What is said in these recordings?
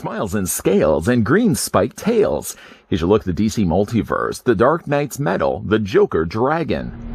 smiles and scales, and green spiked tails. Here's your look at the DC Multiverse, the Dark Knight's Metal, the Joker Dragon.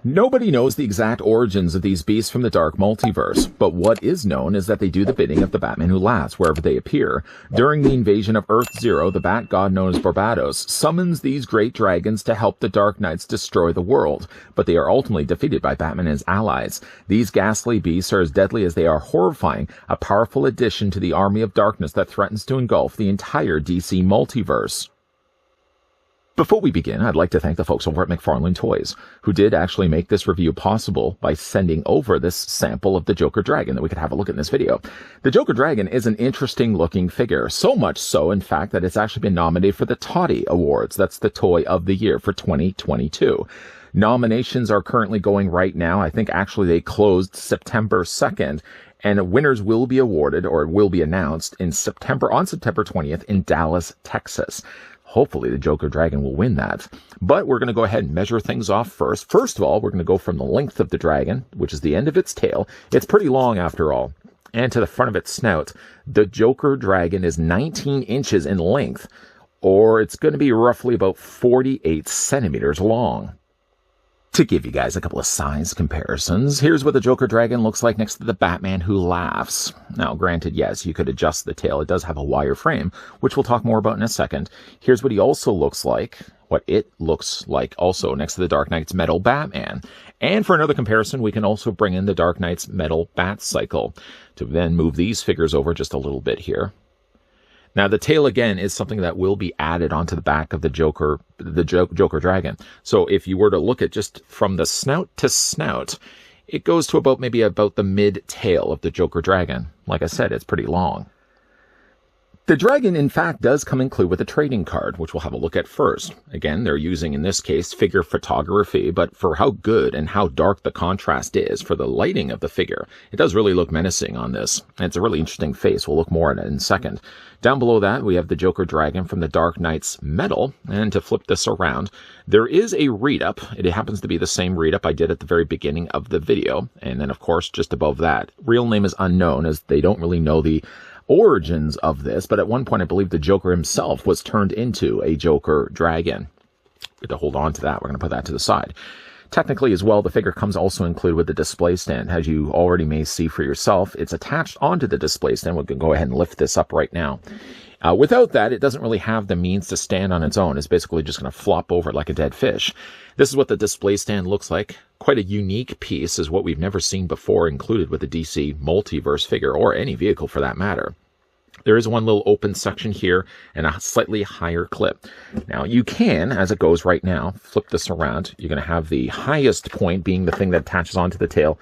Nobody knows the exact origins of these beasts from the Dark Multiverse, but what is known is that they do the bidding of the Batman who laughs wherever they appear. During the invasion of Earth-Zero, the Bat God known as Barbados summons these great dragons to help the Dark Knights destroy the world, but they are ultimately defeated by Batman and his allies. These ghastly beasts are as deadly as they are horrifying, a powerful addition to the army of darkness that threatens to engulf the entire DC Multiverse. Before we begin, I'd like to thank the folks over at McFarlane Toys, who did actually make this review possible by sending over this sample of the Joker Dragon that we could have a look at in this video. The Joker Dragon is an interesting looking figure, so much so, in fact, that it's actually been nominated for the Toddy Awards. That's the Toy of the Year for 2022. Nominations are currently going right now. I think actually they closed September 2nd. And winners will be awarded, or will be announced, on September 20th in Dallas, Texas. Hopefully the Joker Dragon will win that. But we're going to go ahead and measure things off first. First of all, we're going to go from the length of the dragon, which is the end of its tail. It's pretty long after all. And to the front of its snout. The Joker Dragon is 19 inches in length, or it's going to be roughly about 48 centimeters long. To give you guys a couple of size comparisons, here's what the Joker Dragon looks like next to the Batman who laughs. Now, granted, yes, you could adjust the tail. It does have a wire frame, which we'll talk more about in a second. Here's what he also looks like, what it looks like also next to the Dark Knight's Metal Batman. And for another comparison, we can also bring in the Dark Knight's Metal Batcycle to then move these figures over just a little bit here. Now, the tail, again, is something that will be added onto the back of the Joker Dragon. So if you were to look at just from the snout to snout, it goes to about the mid-tail of the Joker Dragon. Like I said, it's pretty long. The dragon, in fact, does come included with a trading card, which we'll have a look at first. Again, they're using, in this case, figure photography, but for how good and how dark the contrast is for the lighting of the figure, it does really look menacing on this. And it's a really interesting face. We'll look more at it in a second. Down below that, we have the Joker Dragon from the Dark Knight's Metal. And to flip this around, there is a read-up. It happens to be the same read-up I did at the very beginning of the video. And then, of course, just above that, real name is unknown, as they don't really know the origins of this, but at one point I believe the Joker himself was turned into a Joker Dragon. We have to hold on to that. We're going to put that to the side. Technically as well, the figure comes also included with the display stand. As you already may see for yourself, it's attached onto the display stand. We can go ahead and lift this up right now. Without that, it doesn't really have the means to stand on its own. It's basically just going to flop over like a dead fish. This is what the display stand looks like. Quite a unique piece, is what we've never seen before included with the DC Multiverse figure, or any vehicle for that matter. There is one little open section here and a slightly higher clip. Now, you can, as it goes right now, flip this around. You're going to have the highest point being the thing that attaches onto the tail,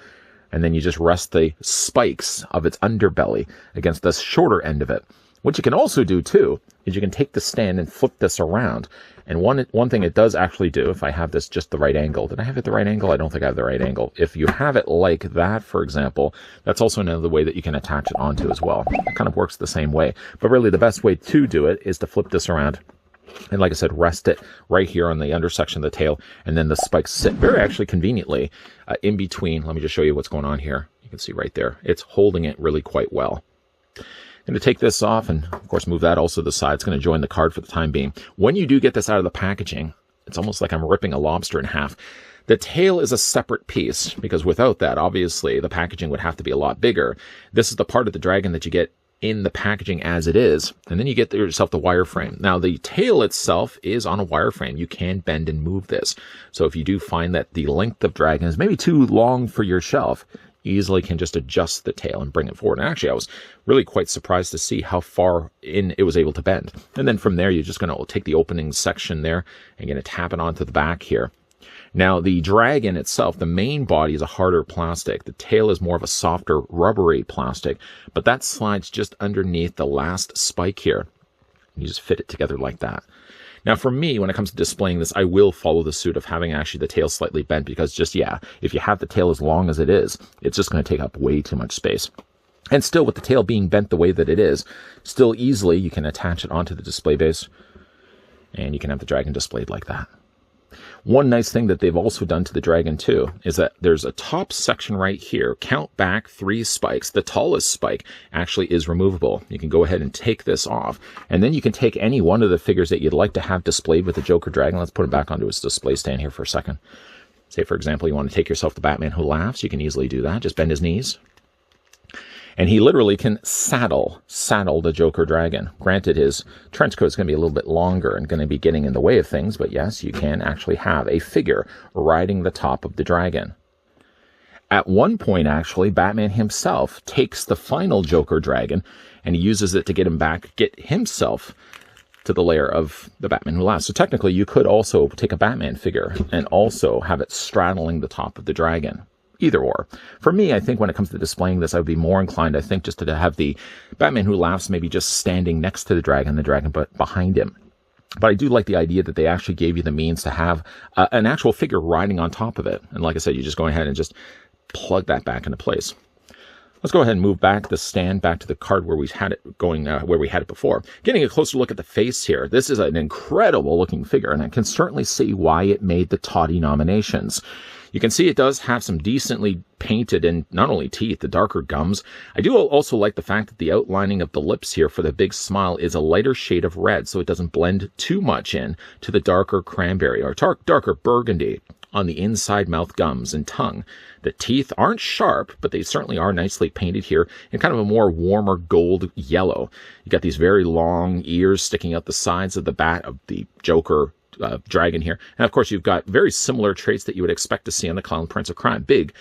and then you just rest the spikes of its underbelly against the shorter end of it. What you can also do, too, is you can take the stand and flip this around. And one thing it does actually do, if I have this just the right angle, did I have it the right angle? I don't think I have the right angle. If you have it like that, for example, that's also another way that you can attach it onto as well. It kind of works the same way. But really, the best way to do it is to flip this around. And like I said, rest it right here on the undersection of the tail. And then the spikes sit very actually conveniently in between. Let me just show you what's going on here. You can see right there. It's holding it really quite well. Going to take this off and, of course, move that also to the side. It's going to join the card for the time being. When you do get this out of the packaging, it's almost like I'm ripping a lobster in half. The tail is a separate piece, because without that, obviously, the packaging would have to be a lot bigger. This is the part of the dragon that you get in the packaging as it is, and then you get yourself the wireframe. Now, the tail itself is on a wireframe. You can bend and move this. So if you do find that the length of dragon is maybe too long for your shelf, easily can just adjust the tail and bring it forward. And actually, I was really quite surprised to see how far in it was able to bend. And then from there, you're just going to take the opening section there and going to tap it onto the back here. Now, the dragon itself, the main body is a harder plastic. The tail is more of a softer, rubbery plastic, but that slides just underneath the last spike here. You just fit it together like that. Now, for me, when it comes to displaying this, I will follow the suit of having actually the tail slightly bent because just, yeah, if you have the tail as long as it is, it's just going to take up way too much space. And still, with the tail being bent the way that it is, still easily you can attach it onto the display base, and you can have the dragon displayed like that. One nice thing that they've also done to the dragon too is that there's a top section right here. Count back 3 spikes. The tallest spike actually is removable. You can go ahead and take this off, and then you can take any one of the figures that you'd like to have displayed with the Joker dragon. Let's put it back onto its display stand here for a second. Say, for example, you want to take yourself the Batman Who Laughs. You can easily do that. Just bend his knees. And he literally can saddle the Joker dragon. Granted, his trench coat is going to be a little bit longer and going to be getting in the way of things, but yes, you can actually have a figure riding the top of the dragon. At one point, actually, Batman himself takes the final Joker dragon, and he uses it to get himself to the lair of the Batman Who Laughs. So technically, you could also take a Batman figure and also have it straddling the top of the dragon. Either or. For me, I think when it comes to displaying this, I would be more inclined, I think, just to have the Batman Who Laughs maybe just standing next to the dragon but behind him. But I do like the idea that they actually gave you the means to have an actual figure riding on top of it. And like I said, you just go ahead and just plug that back into place. Let's go ahead and move back the stand back to the card where we had it going, where we had it before. Getting a closer look at the face here. This is an incredible looking figure, and I can certainly see why it made the Toddy nominations. You can see it does have some decently painted and not only teeth, the darker gums. I do also like the fact that the outlining of the lips here for the big smile is a lighter shade of red, so it doesn't blend too much in to the darker cranberry or darker burgundy on the inside mouth gums and tongue. The teeth aren't sharp, but they certainly are nicely painted here in kind of a more warmer gold yellow. You got these very long ears sticking out the sides of the bat of the Joker dragon here. And of course, you've got very similar traits that you would expect to see on the Clown Prince of Crime. Big,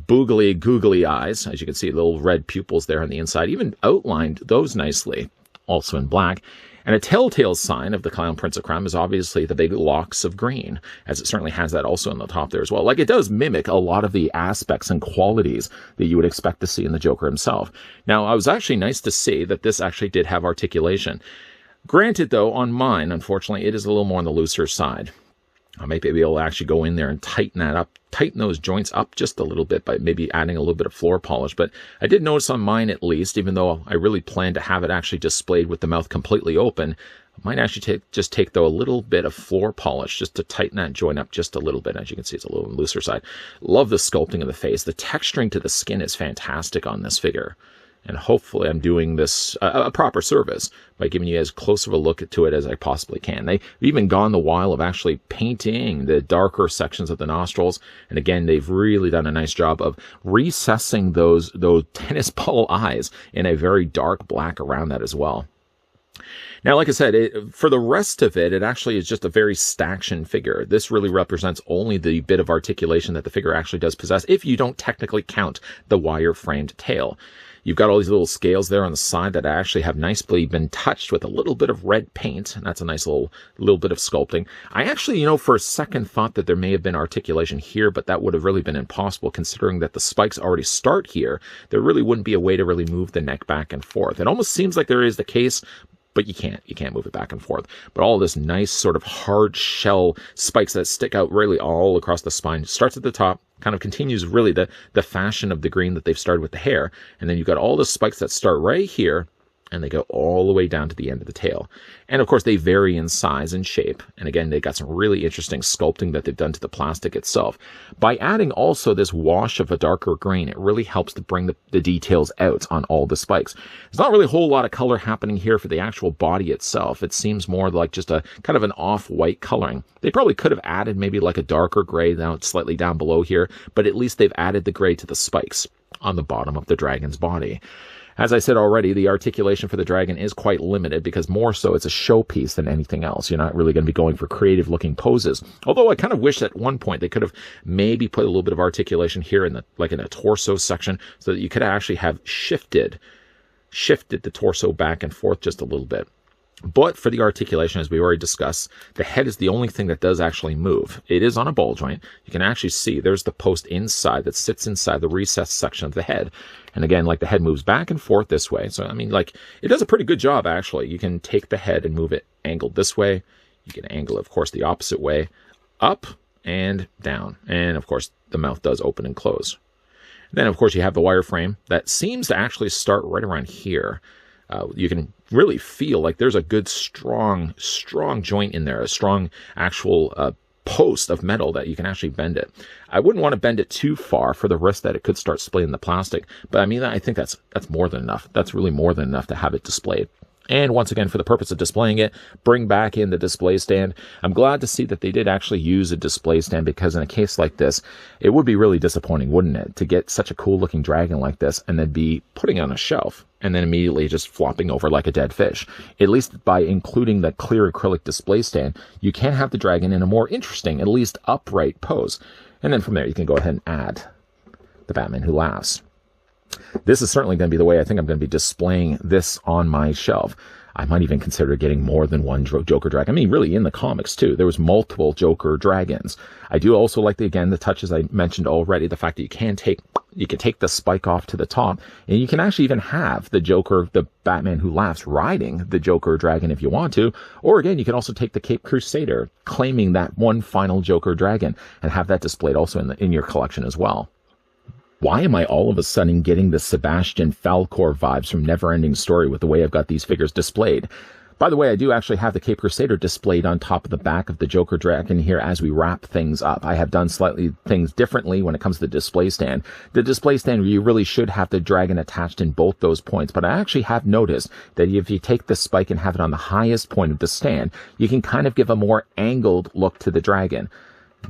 boogly, googly eyes. As you can see, little red pupils there on the inside. Even outlined those nicely, also in black. And a telltale sign of the Clown Prince of Crime is obviously the big locks of green, as it certainly has that also on the top there as well. Like, it does mimic a lot of the aspects and qualities that you would expect to see in the Joker himself. Now, I was actually nice to see that this actually did have articulation. Granted, though, on mine, unfortunately, it is a little more on the looser side. I might be able to actually go in there and tighten that up, tighten those joints up just a little bit by maybe adding a little bit of floor polish. But I did notice on mine, at least, even though I really plan to have it actually displayed with the mouth completely open, I might actually take though, a little bit of floor polish just to tighten that joint up just a little bit. As you can see, it's a little on the looser side. Love the sculpting of the face. The texturing to the skin is fantastic on this figure. And hopefully I'm doing this a proper service by giving you as close of a look to it as I possibly can. They've even gone the while of actually painting the darker sections of the nostrils. And again, they've really done a nice job of recessing those tennis ball eyes in a very dark black around that as well. Now, like I said, for the rest of it, it actually is just a very staction figure. This really represents only the bit of articulation that the figure actually does possess, if you don't technically count the wire-framed tail. You've got all these little scales there on the side that actually have nicely been touched with a little bit of red paint, and that's a nice little bit of sculpting. I actually, for a second thought that there may have been articulation here, but that would have really been impossible considering that the spikes already start here. There really wouldn't be a way to really move the neck back and forth. It almost seems like there is the case, but you can't move it back and forth. But all this nice sort of hard shell spikes that stick out really all across the spine. Starts at the top, kind of continues really the fashion of the green that they've started with the hair. And then you've got all the spikes that start right here, and they go all the way down to the end of the tail. And of course, they vary in size and shape. And again, they got some really interesting sculpting that they've done to the plastic itself. By adding also this wash of a darker green, it really helps to bring the details out on all the spikes. There's not really a whole lot of color happening here for the actual body itself. It seems more like just a kind of an off-white coloring. They probably could have added maybe like a darker gray now it's slightly down below here, but at least they've added the gray to the spikes on the bottom of the dragon's body. As I said already, the articulation for the dragon is quite limited because more so it's a showpiece than anything else. You're not really going to be going for creative looking poses. Although I kind of wish at one point they could have maybe put a little bit of articulation here in the torso section so that you could actually have shifted the torso back and forth just a little bit. But for the articulation, as we already discussed, the head is the only thing that does actually move. It is on a ball joint. You can actually see there's the post inside that sits inside the recessed section of the head. And again, like the head moves back and forth this way. So, I mean, like, it does a pretty good job, actually. You can take the head and move it angled this way. You can angle it, of course, the opposite way, up and down. And, of course, the mouth does open and close. Then, of course, you have the wireframe that seems to actually start right around here. You can really feel like there's a good, strong joint in there, a strong actual post of metal that you can actually bend it. I wouldn't want to bend it too far for the risk that it could start splitting the plastic, but I mean, I think that's more than enough. That's really more than enough to have it displayed. And once again, for the purpose of displaying it, bring back in the display stand. I'm glad to see that they did actually use a display stand, because in a case like this, it would be really disappointing, wouldn't it, to get such a cool looking dragon like this and then be putting it on a shelf and then immediately just flopping over like a dead fish. At least by including the clear acrylic display stand, you can have the dragon in a more interesting, at least upright pose. And then from there, you can go ahead and add the Batman Who Laughs. This is certainly going to be the way I think I'm going to be displaying this on my shelf. I might even consider getting more than one Joker dragon. I mean, really, in the comics, too, there was multiple Joker dragons. I do also like, the touches I mentioned already, the fact that you can take the spike off to the top, and you can actually even have the Joker, the Batman Who Laughs, riding the Joker dragon if you want to. Or again, you can also take the Cape Crusader, claiming that one final Joker dragon, and have that displayed also in your collection as well. Why am I all of a sudden getting the Sebastian Falcor vibes from Neverending Story with the way I've got these figures displayed? By the way, I do actually have the Cape Crusader displayed on top of the back of the Joker dragon here as we wrap things up. I have done slightly things differently when it comes to the display stand. The display stand, you really should have the dragon attached in both those points, but I actually have noticed that if you take the spike and have it on the highest point of the stand, you can kind of give a more angled look to the dragon.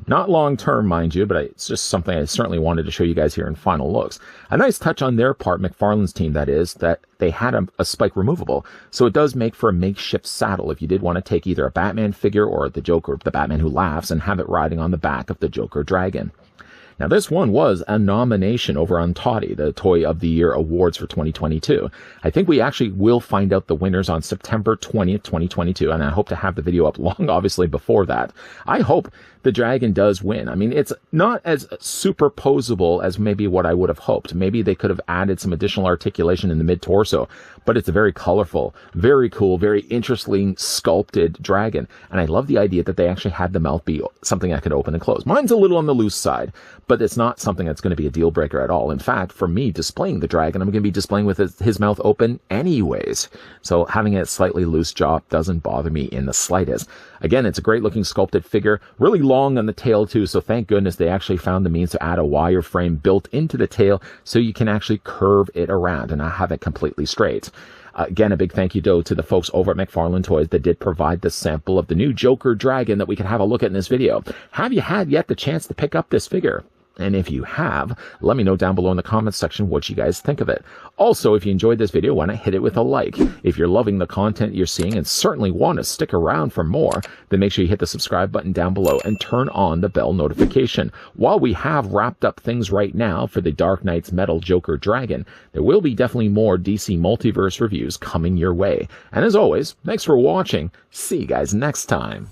Not long term, mind you, but it's just something I certainly wanted to show you guys here in final looks. A nice touch on their part, McFarlane's team that is, that they had a spike removable. So it does make for a makeshift saddle if you did want to take either a Batman figure or the Joker, the Batman Who Laughs, and have it riding on the back of the Joker dragon. Now, this one was a nomination over on Toddy, the Toy of the Year Awards for 2022. I think we actually will find out the winners on September 20th, 2022, and I hope to have the video up long, obviously, before that. I hope the dragon does win. I mean, it's not as superposable as maybe what I would have hoped. Maybe they could have added some additional articulation in the mid-torso, but it's a very colorful, very cool, very interesting sculpted dragon. And I love the idea that they actually had the mouth be something I could open and close. Mine's a little on the loose side, but it's not something that's going to be a deal breaker at all. In fact, for me displaying the dragon, I'm going to be displaying with his mouth open anyways. So having a slightly loose jaw doesn't bother me in the slightest. Again, it's a great looking sculpted figure, really long on the tail too. So thank goodness they actually found the means to add a wireframe built into the tail so you can actually curve it around and not have it completely straight. Again, a big thank you, though, to the folks over at McFarlane Toys that did provide the sample of the new Joker dragon that we can have a look at in this video. Have you had yet the chance to pick up this figure? And if you have, let me know down below in the comments section what you guys think of it. Also, if you enjoyed this video, why not hit it with a like? If you're loving the content you're seeing and certainly want to stick around for more, then make sure you hit the subscribe button down below and turn on the bell notification. While we have wrapped up things right now for the Dark Knight's Metal Joker Dragon, there will be definitely more DC Multiverse reviews coming your way. And as always, thanks for watching. See you guys next time.